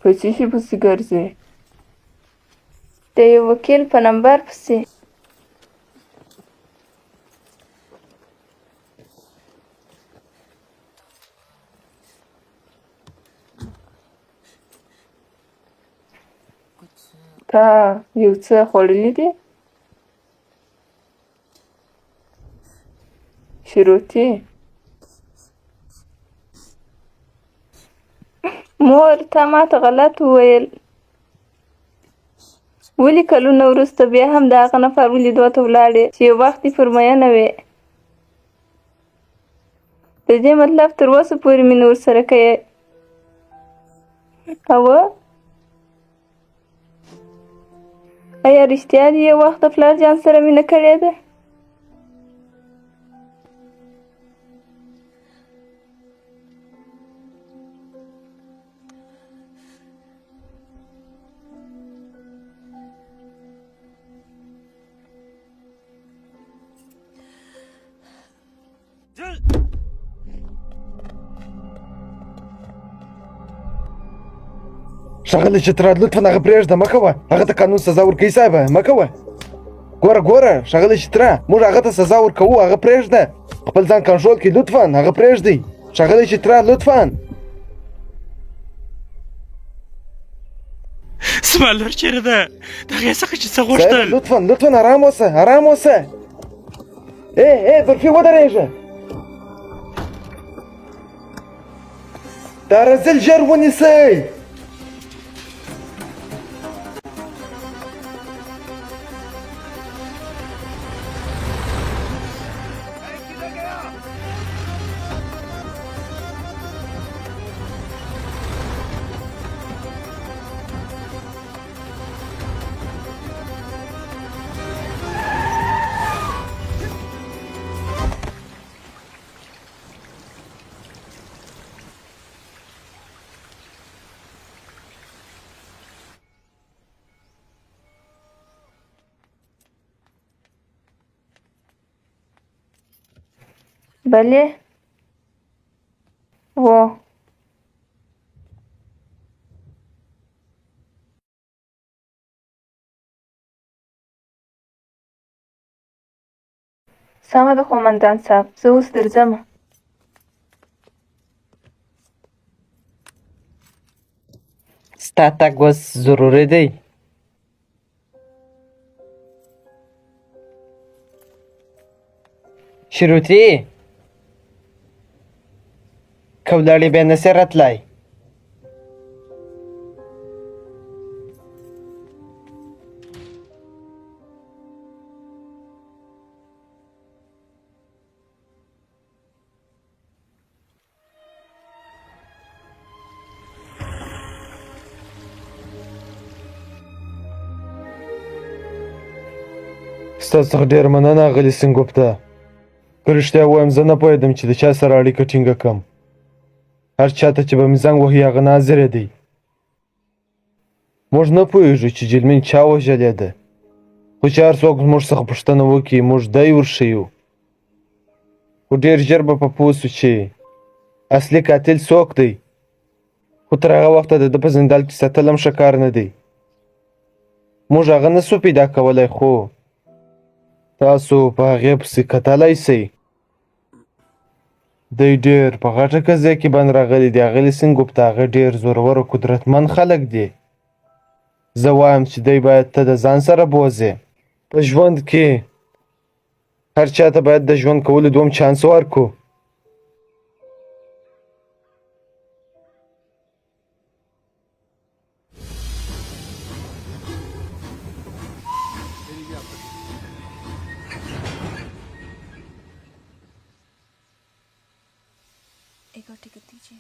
په څه شي پسې ګرځې؟ د یو وکیل په نمبر پسې. تا یو څه خوړلی دی؟ شروطي. مور تا ماته غلط وویل. ولې کلونه وروسته بیا هم د هغه نفر ولیدو ته ولاړې چې یو وخت یې پر مینه وې؟ د دې مطلب تر اوسه پورې مینه ورسره کوې؟ اوه، ایا رښتیا دې یو وخت د پلار جان سره مینه کړې ده؟ ښاغلی چترال لطفا هغه پرېږده، مه کوه. هغه ته قانون سزا ورکوي صاحبه، مه کوه. ګوره ښاغلی چترا، موږ هغه ته سزا ورکوو، هغه پرېږده. خپل ځان کنټرول کړئ لطفا، هغه پرېږدئ. ښاغلی چترا لطفا. زما لور چېرې ده؟ د هغې څخه چې څه غوښتل؟ لطفا ارام اوسه، ارام اوسه. برفي ودرېږه. دا رزل ژر ونیسئ. بله. و سمه ده قومندان صاحب، زه اوس درځم. ستا تګ اوس ضروري دی. شروطي که ولاړې بیا نسې راتلی. ستا څخه ډېره مننه اغلې سینګوپته. که رښتیا ووایم زه نه پوهېدم چې د چا سره اړیکه ټینګه کړم. هر چا ته چې به مې زنګ وهي هغه ناظرې دی. موږ نه پوهېږو چې جلمین چا وژلې ده، خو چې هر څوک موږ څخه پوښتنه وکړي موږ دی ورښیو. خو ډېر ژر به په پوه سو چې اصلي قاتل څوک دی. خو تر هغه وخته د ده په زندان کې ساتل هم ښه کار نه دی. موږ هغه نه سو پیدا کولی، خو تاسو په هغې پسې کتلی سئ. دی ډېر په غټه قضیه کې بند راغلی دی اغلې سینګوپته. هغه ډېر زورور او قدرتمند خلک دي. زه وایم چې دی باید ته د ځان سره بوځې. په ژوند کې هر چا ته باید د ژوند کولو دوم چانس ورکړو. एक और टिकट दीजिए.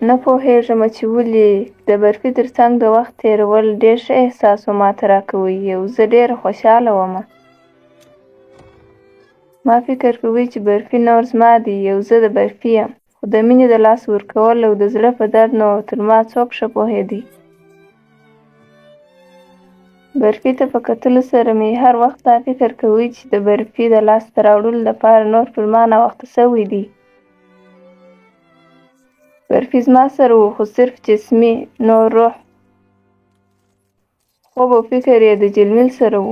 نه پوهېږم چې ولې د برفي تر څنګ د وخت تېرول ډېر ښه احساس و ماته راکوي. یو زه ډېره خوشحاله ومه. ما فکر کوي چې برفي نور زما دی، یو زه د برفي یم. خو د مینې د لاس ورکول او د زړه په درد نو تر ما څوک ښه پوهېدی. برفي ته په کتلو سره مې هر وخت دا فکر کوي چې د برفي د لاسته راوړلو لپاره نور پر ما ناوخته سوی دی. برفي زما سره و، خو صرف جسمي، نور روح. خوب او فکر یې د جلمیل سره و.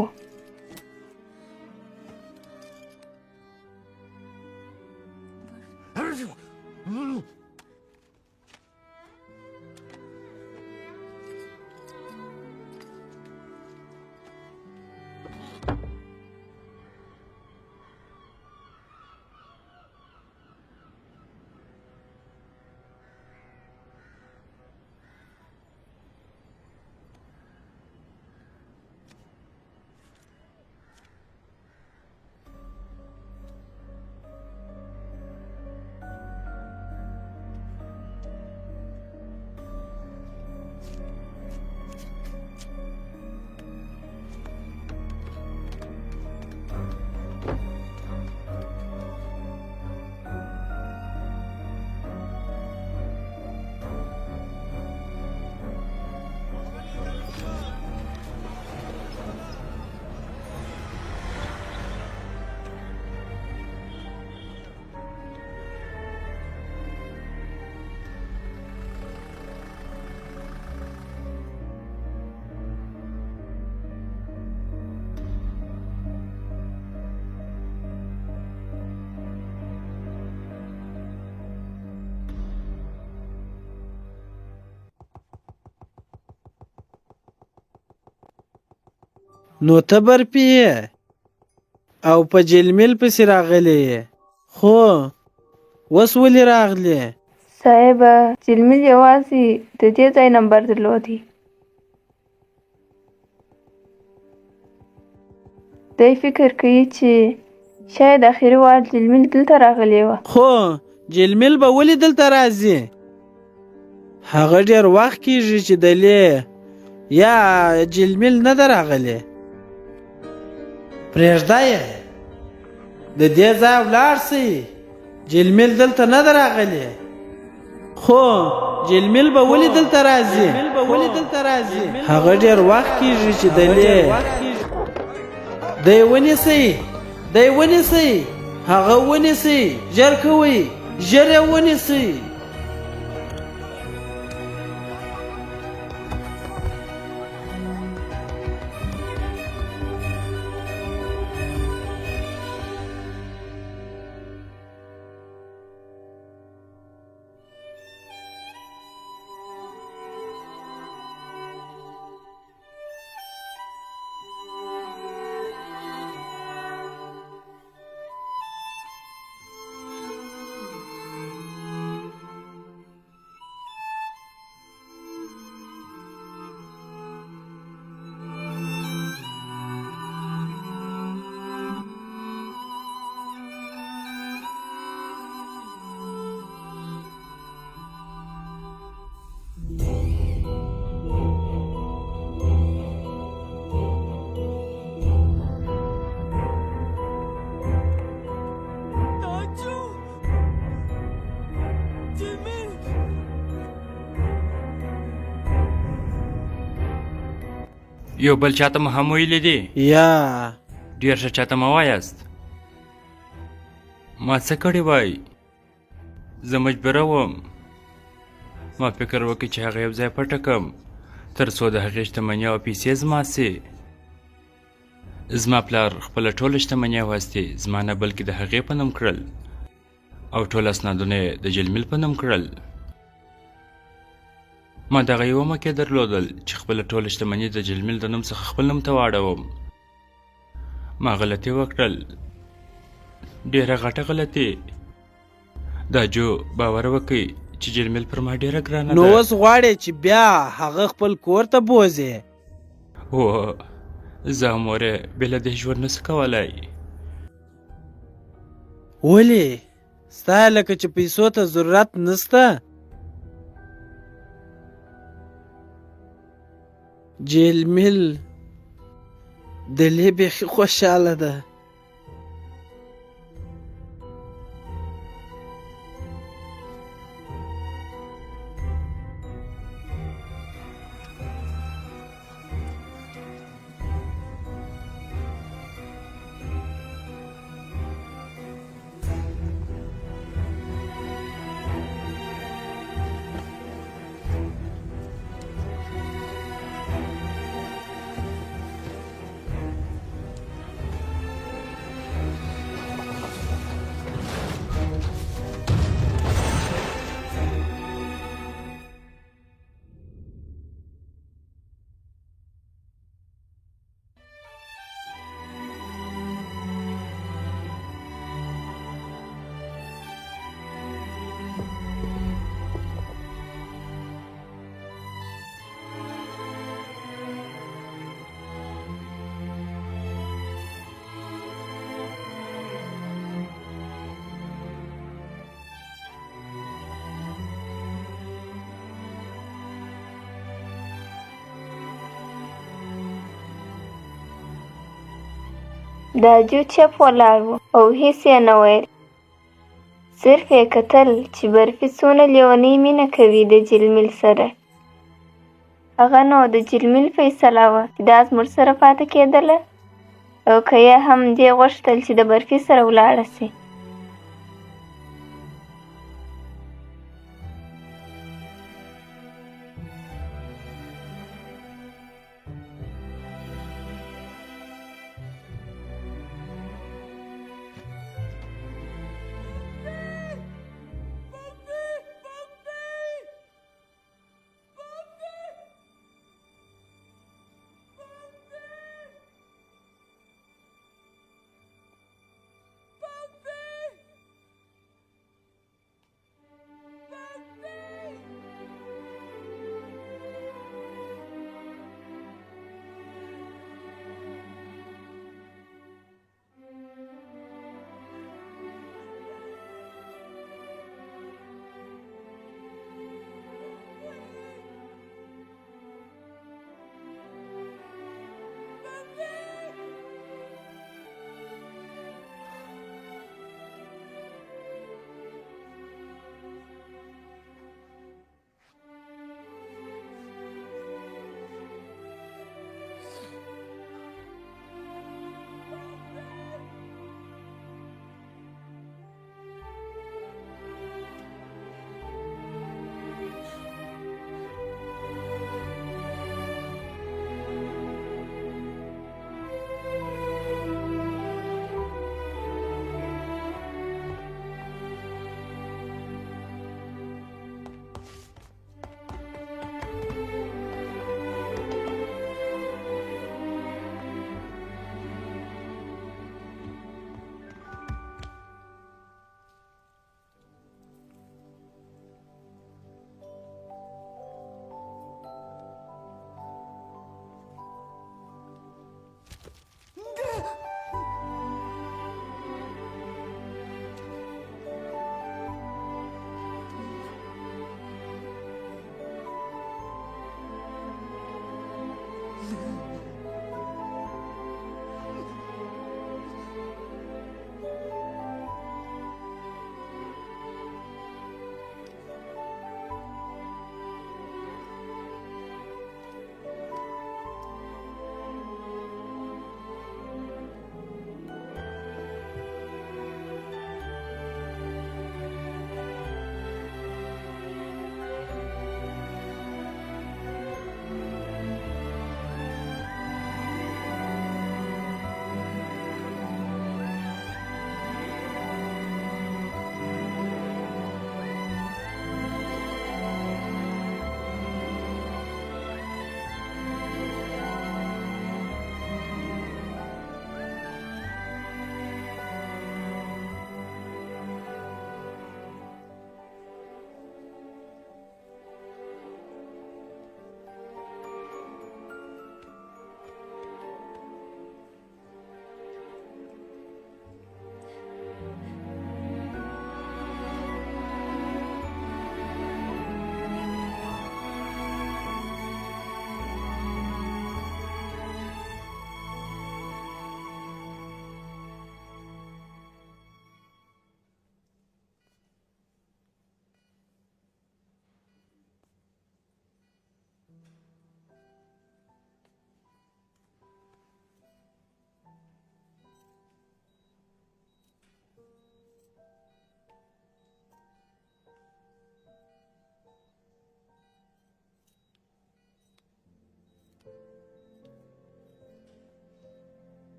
نو ته برفي یې او په جلمیل پسې راغلی یې، خو اوس ولې راغلی؟ صاحبه جلمیل یوازې د دې ځای نمبر درلودی. دی فکر کوي چې شاید اخري وار جلمیل دلته راغلی وه. خو جلمیل به ولې دلته راځي؟ هغه ډېر وخت کېږي چې دلې یا جلمیل نه ده راغلی. پرېږده یې د دې ځای ولاړ سئ، جلمیل دلته نه ده راغلی. خو جلمیل به ولې دلته راځي؟ هغه ډېر وخت کېږي چې دلې دی ونیسئ، دی ونیسئ، هغه ونیسئ، ژر کوئ، ژر یې ونیسئ. یو بل چاته مو هم ویلي دي؟ یا ډېر ښه چاته مه وایاست. ما څه کړي وای؟ زه مجبوره وم. ما فکر وکړ چې هغه یو ځای پټه کړم تر څو د هغې شتمني او پیسې زما سي. زما پلار خپله ټوله شتمني او هستې زما نه بلکې د هغې په نوم کړل او ټول اسنادونه یې د جلمیل په نوم کړل. ما دغه یوه مکې درلودل چې خپله ټوله شتمني د جلمیل د نوم څخه خپل نوم ته واړوم. ما غلطي وکړل، ډېره غټه غلطي. دا جو باور وکړئ چې جلمیل پر ما ډېره ګرانه ده. نو اوس غواړې چې بیا هغه خپل کور ته بوځې؟ هو، زه او مور یې بېله دې ژوند نسو کولی. ولې؟ ستا لکه چې پیسو ته ضرورت نسته؟ جلمیل دلې بیخي خوشحاله ده. دا جو چپ ولاړ و او هېڅ یې نه ویل. صرف یې کتل چې برفي څونه لیونۍ مینه کوي د جلمیل سره. هغه نو د جلمیل فیصله وه چې دا زموږ سره پاتې کېدله او که یې هم دې غوښتل چې د برفي سره ولاړه سي.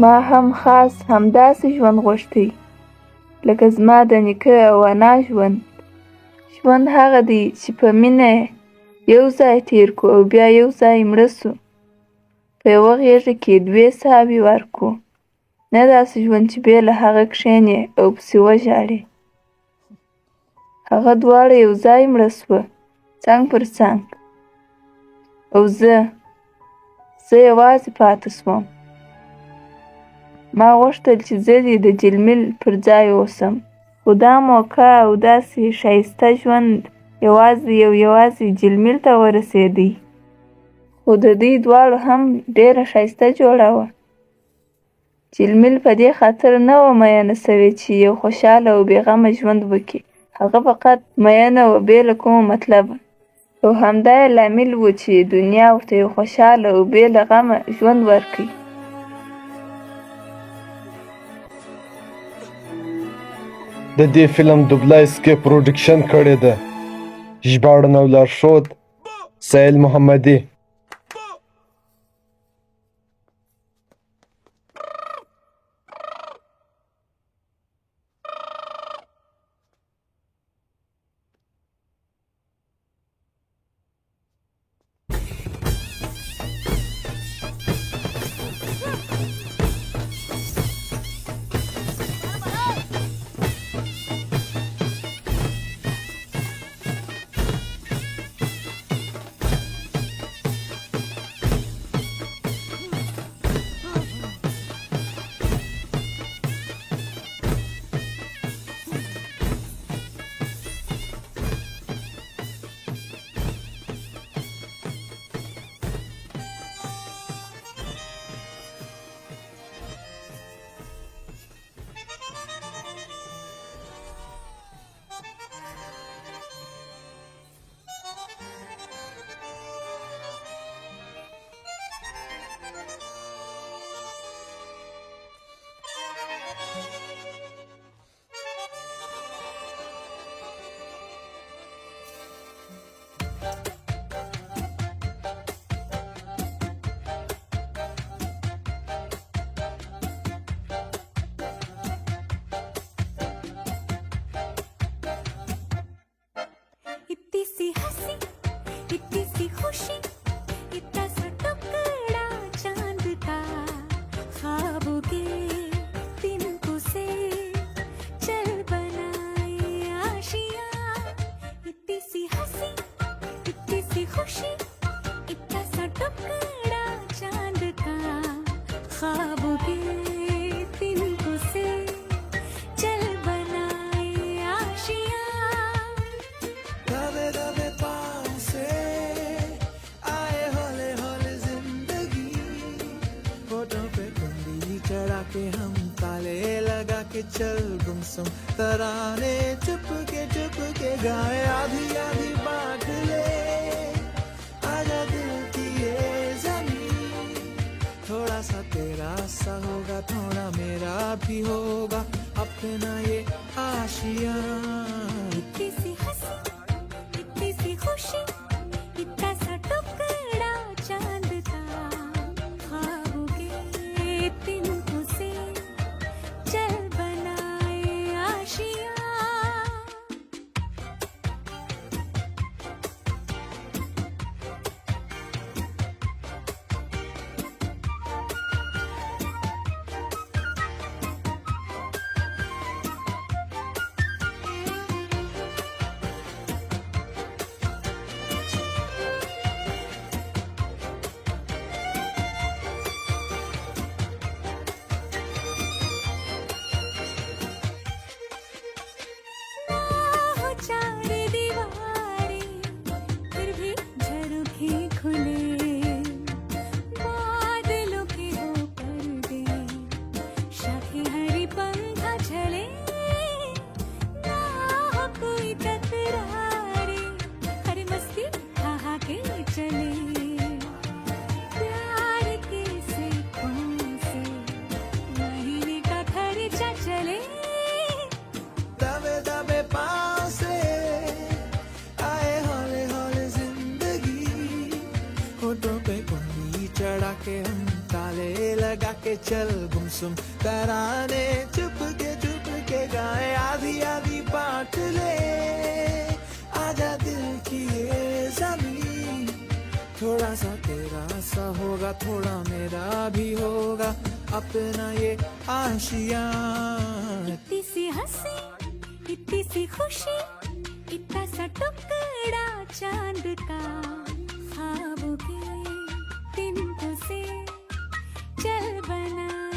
ما هم خاص همداسې ژوند غوښتی لکه زما د نیکه او انا ژوند. ژوند هغه دی چې په مینه یو ځای تیر کړو او بیا یو ځای مړه سو. په یوه غېږه کې دوې ساوې ورکړو، نه داسې ژوند چې بې له هغه کښېنې او پسې وژاړې. هغه دواړه یو ځای مړه سوه، څنګ پر څنګ، او زه یوازې پاتې سوم. ما غوښتل چې زه دې د جلمل پر ځای اوسم، خو دا موقع او داسې ښایسته ژوند یوازې جلمل ته ورسېدی. خو د دوی دواړو هم ډېره ښایسته جوړه وه. جلمل په دې خاطر نه وه میینه سوې چې یو خوشحاله او بېغمه ژوند وکړي. هغه فقط میینه وه بې له کومه مطلبه، او همدا یې لامل و چې دنیا ورته یو خوشحاله او بې له غمه ژوند ورکړي. د دې فلم دوبلای سکیپ پروډکشن کړې ده. ژباړن او لارښود سهیل محمدي. चल गुमसुम तराने चुप के गाए आधी आधी बांट ले आजा दिल की ये ज़मीन थोड़ा सा तेरा सा होगा थोड़ा मेरा भी होगा अपना ये आशियाँ इतनी सी हंसी इतनी सी खुशी इतना सा टुकड़ा चांद का ख्वाबों के तिनकों से चल चल गुमसुम तराने चुप के गाए आधी आधी बांट ले आजा दिल की ये जमीन थोड़ा सा तेरा सा होगा थोड़ा मेरा भी होगा अपना ये आशियां इतनी सी हंसी इतनी सी खुशी इतना सा टुकड़ा चांद का ख्वाबों के तिनको से चल बना